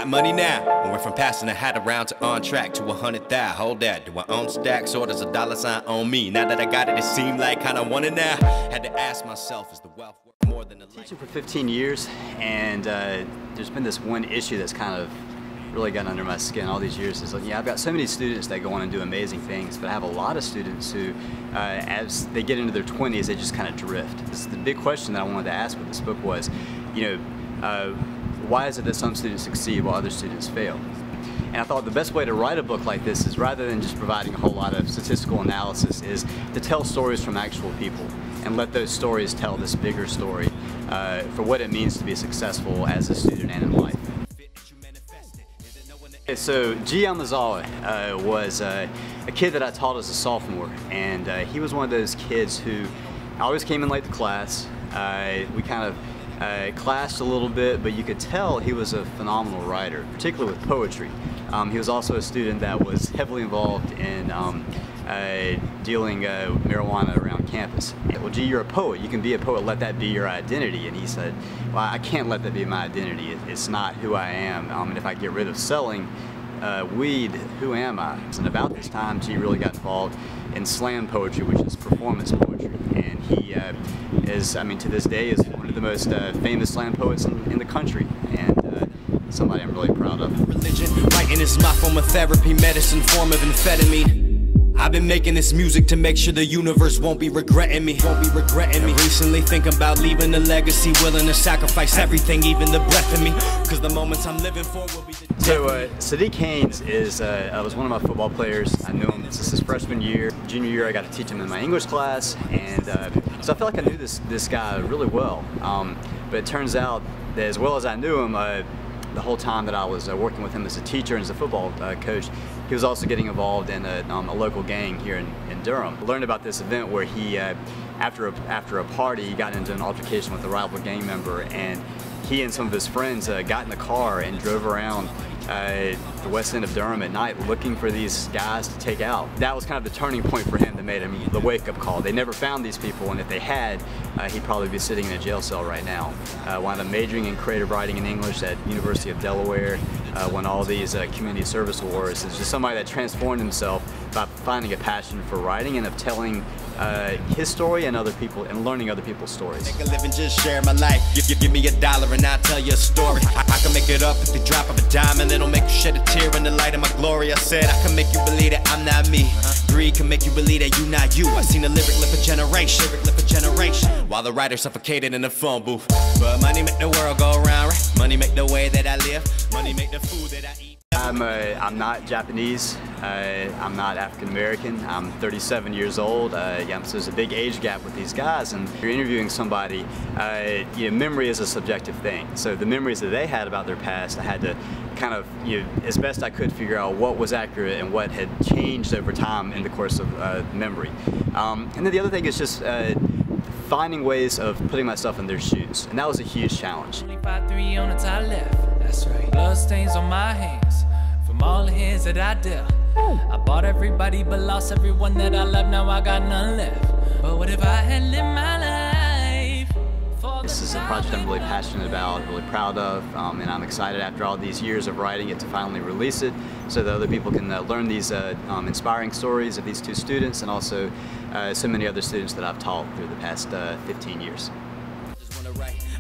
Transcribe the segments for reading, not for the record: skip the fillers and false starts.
got money now. We went from passing a hat around to on track to 100,000. Hold that, do I own stacks or does a dollar sign on me? Now that I got it, it seemed like kinda want it now. Had to ask myself, is the wealth worth more than the life? Teaching for 15 years, and there's been this one issue that's kind of really gotten under my skin all these years. Is like, yeah, I've got so many students that go on and do amazing things, but I have a lot of students who, as they get into their 20s, they just kind of drift. This is the big question that I wanted to ask with this book was, why is it that some students succeed while other students fail? And I thought the best way to write a book like this is, rather than just providing a whole lot of statistical analysis, is to tell stories from actual people and let those stories tell this bigger story for what it means to be successful as a student and in life. So G. Yamazawa was a kid that I taught as a sophomore, and he was one of those kids who always came in late to class. We kind of clashed a little bit, but you could tell he was a phenomenal writer, particularly with poetry. He was also a student that was heavily involved in dealing marijuana around campus. Well, G, you're a poet. You can be a poet. Let that be your identity. And he said, well, I can't let that be my identity. It's not who I am. And if I get rid of selling weed, who am I? And about this time, G really got involved in slam poetry, which is performance poetry. And he is, to this day, is one of the most famous slam poets in the country. And somebody I'm really proud of. Religion, writing is my form of therapy, medicine, form of amphetamine. I've been making this music to make sure the universe won't be regretting me. Recently thinking about leaving a legacy, willing to sacrifice everything, even the breath in me. Cause the moments I'm living for will be the So Sadiq Haynes was one of my football players. I knew him since his freshman year. Junior year I got to teach him in my English class, and so I felt like I knew this guy really well. But it turns out that as well as I knew him, the whole time that I was working with him as a teacher and as a football coach, he was also getting involved in a local gang here in Durham. I learned about this event where he, after a party, he got into an altercation with a rival gang member, and he and some of his friends got in the car and drove around the west end of Durham at night looking for these guys to take out. That was kind of the turning point for him that made him the wake-up call. They never found these people, and if they had, he'd probably be sitting in a jail cell right now. Wound up majoring in creative writing and English at University of Delaware, won all these community service awards. It's just somebody that transformed himself by finding a passion for writing and of telling his story and other people, and learning other people's stories. Make a living, just share my life. Give me $1 and I'll tell you a story. I can make it up at the drop of a dime, and it'll make you shed a tear in the light of my glory. I said I can make you believe that I'm not me. Greed can make you believe that you not you. I seen a lyric live a generation, while the writer suffocated in the phone booth. But money make the world go around, right? Money make the way that I live. Money make the food that I eat. I'm not Japanese, I'm not African American, I'm 37 years old, so there's a big age gap with these guys, and you're interviewing somebody, memory is a subjective thing. So the memories that they had about their past, I had to kind of, as best I could, figure out what was accurate and what had changed over time in the course of memory. And then the other thing is just finding ways of putting myself in their shoes, and that was a huge challenge. 25-3 on the top left, that's right. Blood stains on my hands from all the hands that I dealt. I bought everybody but lost everyone that I loved. Now I got none left. But what if I had lived my life? This is a project I'm really passionate about, really proud of, and I'm excited after all these years of writing it to finally release it so that other people can learn these inspiring stories of these two students, and also so many other students that I've taught through the past 15 years.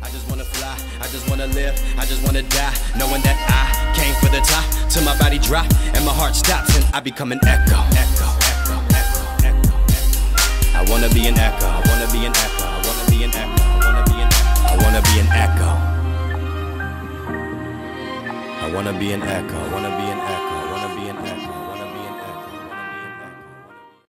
I just wanna fly, I just wanna live, I just wanna die, knowing that I came for the top, till my body drop, and my heart stops, and I become an echo. I wanna be an echo, I wanna be an echo, I wanna be an echo, I wanna be an echo, I wanna be an echo. I wanna be an echo, I wanna be an echo.